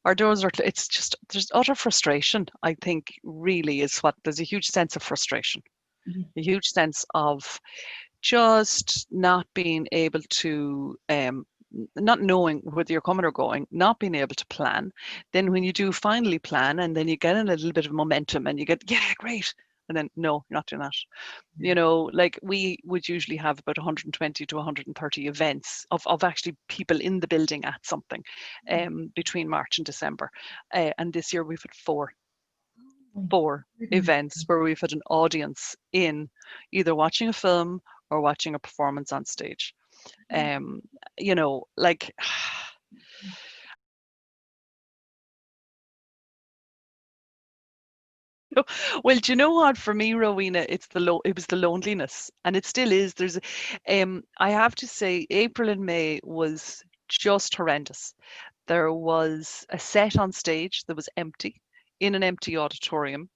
Our doors are, it's just, there's utter frustration, I think, really is what, there's a huge sense of frustration, Yeah. a huge sense of just not being able to, not knowing whether you're coming or going, not being able to plan. Then when you do finally plan, and then you get in a little bit of momentum and you get, yeah, great. And then, no, you're not doing that. You know, like we would usually have about 120 to 130 events of actually people in the building at something between March and December. And this year we've had My four goodness. events where we've had an audience in either watching a film or watching a performance on stage. Um, you know, like well, do you know what? For me, Rowena, it was the loneliness, and it still is. I have to say, April and May was just horrendous. There was a set on stage that was empty, in an empty auditorium.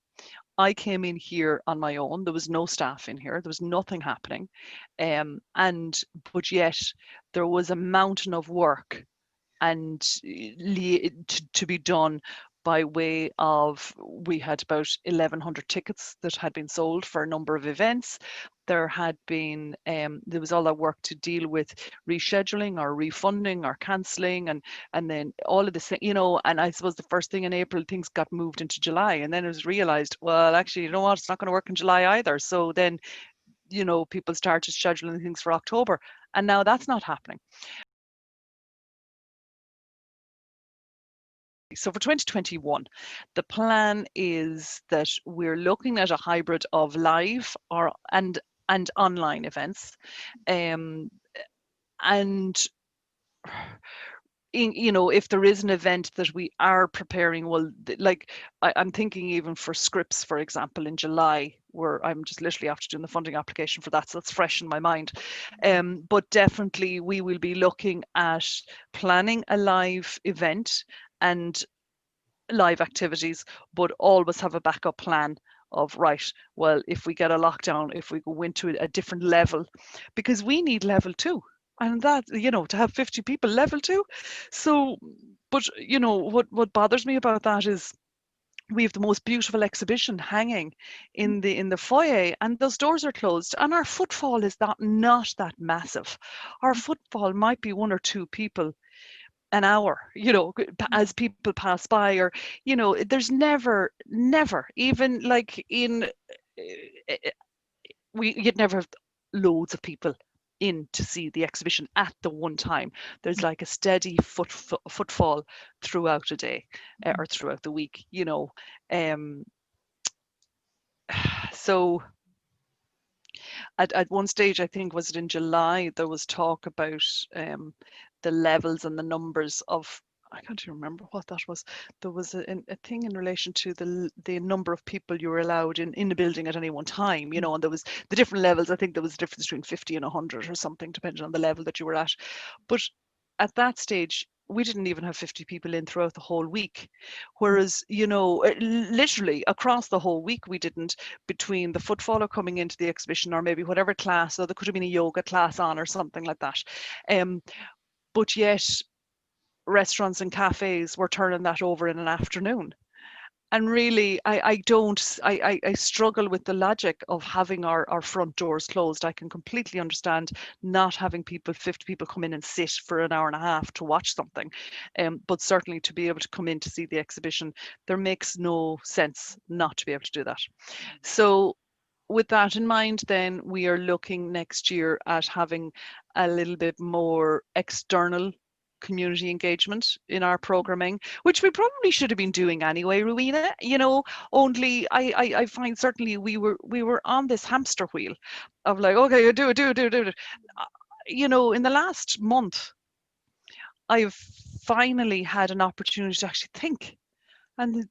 I came in here on my own. There was no staff in here. There was nothing happening, and but yet there was a mountain of work and to be done by way of, we had about 1,100 tickets that had been sold for a number of events. There had been there was all that work to deal with rescheduling or refunding or cancelling, and then all of this, you know. And I suppose the first thing in April, things got moved into July, and then it was realised, well, actually, you know what, it's not going to work in July either. So then, you know, people started scheduling things for October, and now that's not happening. So for 2021, the plan is that we're looking at a hybrid of live or and online events, um, and you know, if there is an event that we are preparing, well, like I'm thinking even for scripts, for example, in July, where I'm just literally after doing the funding application for that, so that's fresh in my mind. But definitely we will be looking at planning a live event and live activities, but always have a backup plan of, right, well, if we get a lockdown, if we go into a different level, because we need level 2, and that, you know, to have 50 people level 2. So, but you know, what bothers me about that is we have the most beautiful exhibition hanging in the foyer, and those doors are closed, and our footfall is that not that massive. Our footfall might be 1 or 2 people an hour, you know, as people pass by, or, you know, there's never, even like in, you'd never have loads of people in to see the exhibition at the one time. There's like a steady footfall throughout a day, or throughout the week, you know. Um, so at one stage, I think, was it in July, there was talk about the levels and the numbers of, I can't even remember what that was. There was a thing in relation to the number of people you were allowed in the building at any one time, you know, and there was the different levels. I think there was a difference between 50 and 100 or something, depending on the level that you were at. But at that stage, we didn't even have 50 people in throughout the whole week. Whereas, you know, literally across the whole week, we didn't, between the footfaller coming into the exhibition, or maybe whatever class, or there could have been a yoga class on or something like that. But yet restaurants and cafes were turning that over in an afternoon. And really, I struggle with the logic of having our front doors closed. I can completely understand not having 50 people come in and sit for an hour and a half to watch something. But certainly to be able to come in to see the exhibition, there makes no sense not to be able to do that. So with that in mind, then we are looking next year at having a little bit more external community engagement in our programming, which we probably should have been doing anyway, Rowena. Only I find certainly we were on this hamster wheel of like, okay, you do it, do it, do it, do it. In the last month, I've finally had an opportunity to actually think and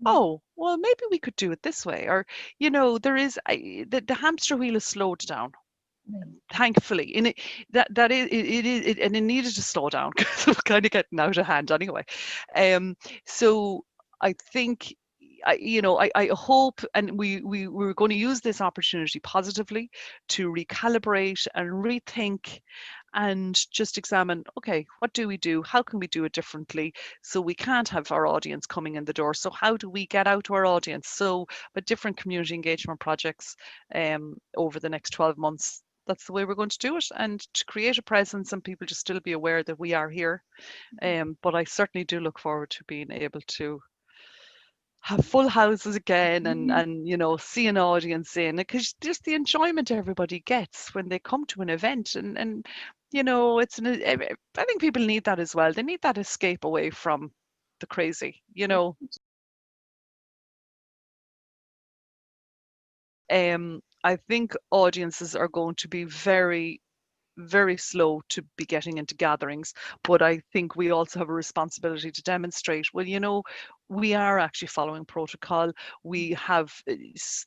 oh, well, maybe we could do it this way, or there is the hamster wheel is slowed down, Right. thankfully. And and it needed to slow down because it was kind of getting out of hand anyway. So I think I hope, and we're going to use this opportunity positively to recalibrate and rethink and just examine, okay, what do we do? How can we do it differently? So we can't have our audience coming in the door. So how do we get out to our audience? So, but different community engagement projects over the next 12 months. That's the way we're going to do it, and to create a presence and people just still be aware that we are here. But I certainly do look forward to being able to have full houses again, and Mhm. see an audience in, because just the enjoyment everybody gets when they come to an event, and I think people need that as well. They need that escape away from the crazy. I think audiences are going to be very, very slow to be getting into gatherings, but I think we also have a responsibility to demonstrate, well, we are actually following protocol. We have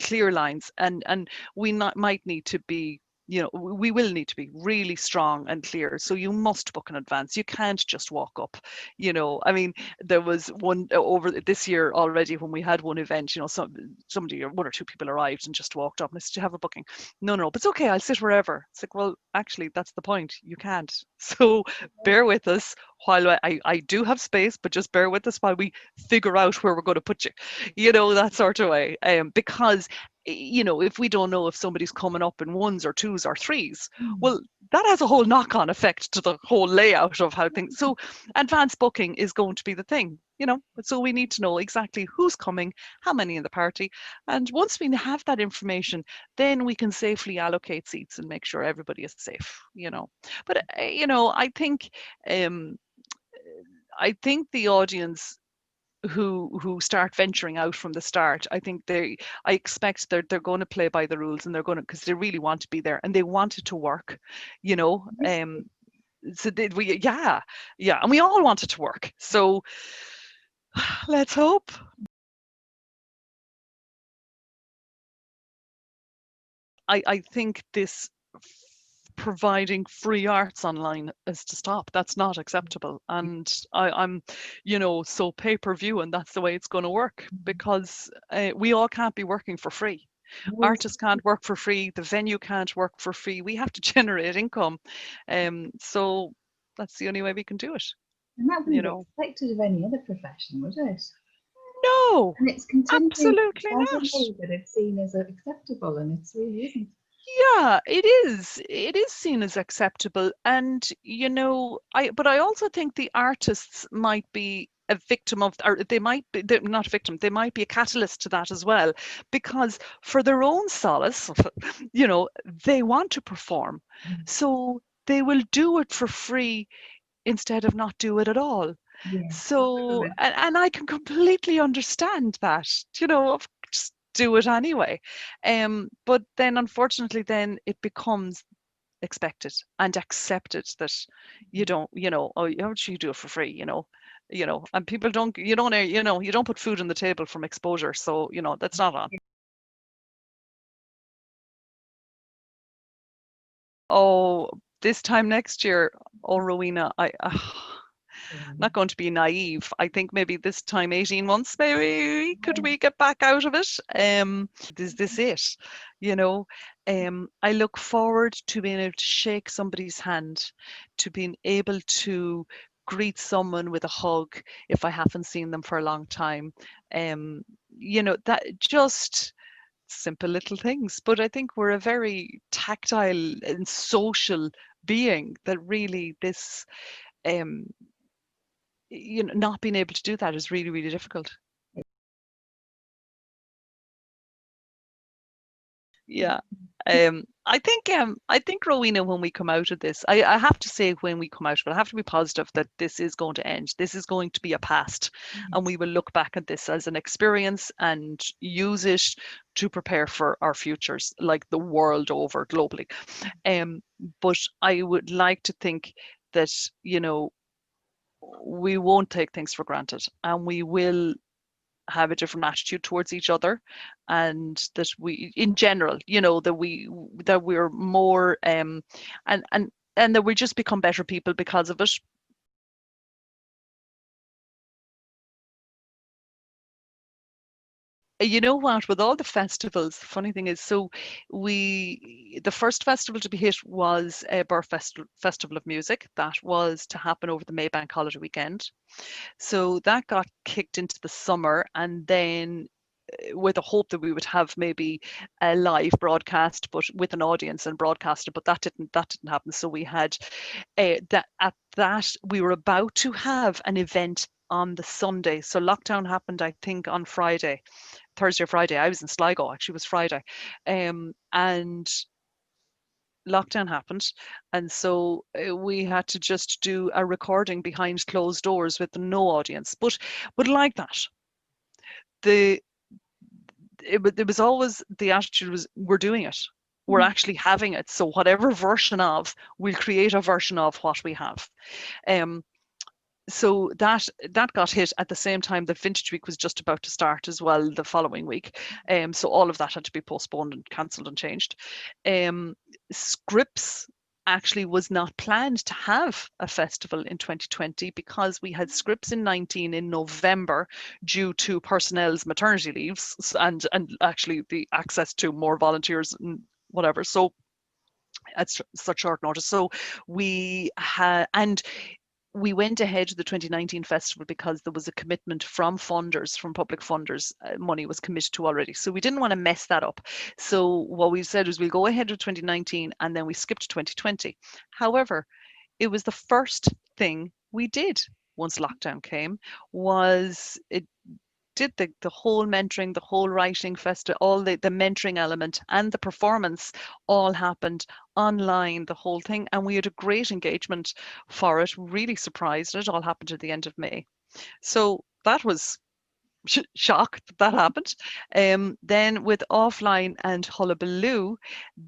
clear lines, and we might need to be, we will need to be really strong and clear. So you must book in advance. You can't just walk up. I mean, there was one over this year already when we had one event. Somebody or one or two people arrived and just walked up and I said, "Do you have a booking?" No, no, but it's okay. I'll sit wherever. It's like, well, actually, that's the point. You can't. So bear with us while I do have space, but just bear with us while we figure out where we're going to put you, that sort of way. Because if we don't know if somebody's coming up in ones or twos or threes, Mm. well, that has a whole knock-on effect to the whole layout of how things. So advanced booking is going to be the thing. So we need to know exactly who's coming, how many in the party, and once we have that information, then we can safely allocate seats and make sure everybody is safe. But um, I think the audience who start venturing out from the start, I expect they're going to play by the rules, and they're going to, because they really want to be there and they want it to work, you know. Yes. So did we? Yeah, yeah, and we all want it to work. So let's hope. I think this providing free arts online is to stop. That's not acceptable. And I'm, so pay-per-view, and that's the way it's going to work, because we all can't be working for free. No, Artists can't work for free. The venue can't work for free. We have to generate income. So that's the only way we can do it, and that you wouldn't be know. expected of any other profession, would it? No, And it's continuing absolutely as a not. way that it's seen as acceptable, and it's really isn't. Yeah, it is. It is seen as acceptable. And, but I also think the artists might be a victim of, or they might be, they're not a victim, they might be a catalyst to that as well, because for their own solace, they want to perform. Mm. So they will do it for free instead of not do it at all. Yeah, So, absolutely. and I can completely understand that, just do it anyway. But then unfortunately, then it becomes expected and accepted that you don't, oh, you do it for free, and people don't, you don't put food on the table from exposure. So, that's not on. Oh, this time next year, oh, Rowena, not going to be naive. I think maybe this time, 18 months, maybe could we get back out of it? Is this it? You know, I look forward to being able to shake somebody's hand, to being able to greet someone with a hug if I haven't seen them for a long time. That just simple little things. But I think we're a very tactile and social being that really this um not being able to do that is really, really difficult. Yeah. I think Rowena, when we come out of this, I have to say when we come out of it, I have to be positive that this is going to end. This is going to be a past, and we will look back at this as an experience and use it to prepare for our futures, like the world over globally. Um, but I would like to think that, you know, we won't take things for granted, and we will have a different attitude towards each other, and that we in general, you know, that we're more and that we just become better people because of it. You know what, with all the festivals, the funny thing is, so the first festival to be hit was a Birr Festival of Music that was to happen over the Maybank holiday weekend. So that got kicked into the summer, and then with a hope that we would have maybe a live broadcast, but with an audience and broadcast it. But that didn't happen. So we had that at that we were about to have an event on the Sunday. So lockdown happened, I think, on Friday, Thursday or Friday. I was in Sligo. Actually, it was Friday, and lockdown happened, and so we had to just do a recording behind closed doors with no audience. But like that, the it was always the attitude was we're doing it, we're Mm. actually having it, so whatever version of, we'll create a version of what we have. um so that got hit at the same time that Vintage Week was just about to start as well the following week. So all of that had to be postponed and cancelled and changed. Scripts actually was not planned to have a festival in 2020 because we had Scripts in 19 in November due to personnel's maternity leaves and actually the access to more volunteers and whatever. So at such short notice. So we had, and we went ahead to the 2019 festival because there was a commitment from funders, from public funders, money was committed to already. So we didn't want to mess that up. So what we said is we'll go ahead with 2019 and then we skipped 2020. However, it was the first thing we did once lockdown came, was it did the whole mentoring, the whole writing festival, all the mentoring element and the performance all happened online, the whole thing. And we had a great engagement for it, really surprised. It all happened at the end of May. So that was shock that happened. Then with offline and hullabaloo,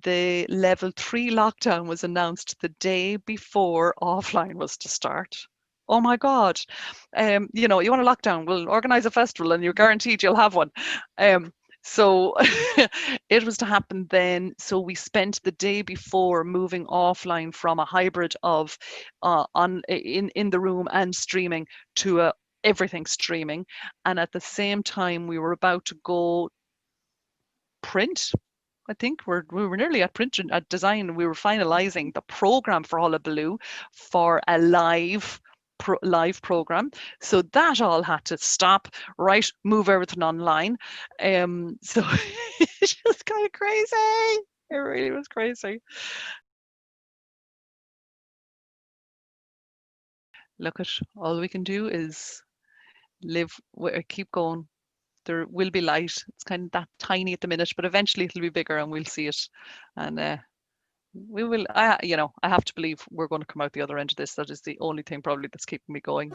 the level 3 lockdown was announced the day before offline was to start. Oh my God. You know, you want a lockdown, we'll organize a festival and you're guaranteed you'll have one. Um, so it was to happen then. So we spent the day before moving offline from a hybrid of on in the room and streaming to a everything streaming. And at the same time, we were about to go print. I think we were nearly at print and at design. We were finalizing the program for Hullabaloo for a live program. So that all had to stop, right? Move everything online. So it's just kind of crazy. It really was crazy. Look at all we can do is keep going. There will be light. It's kind of that tiny at the minute, but eventually it'll be bigger and we'll see it. And we will, I have to believe we're going to come out the other end of this. That is the only thing probably that's keeping me going.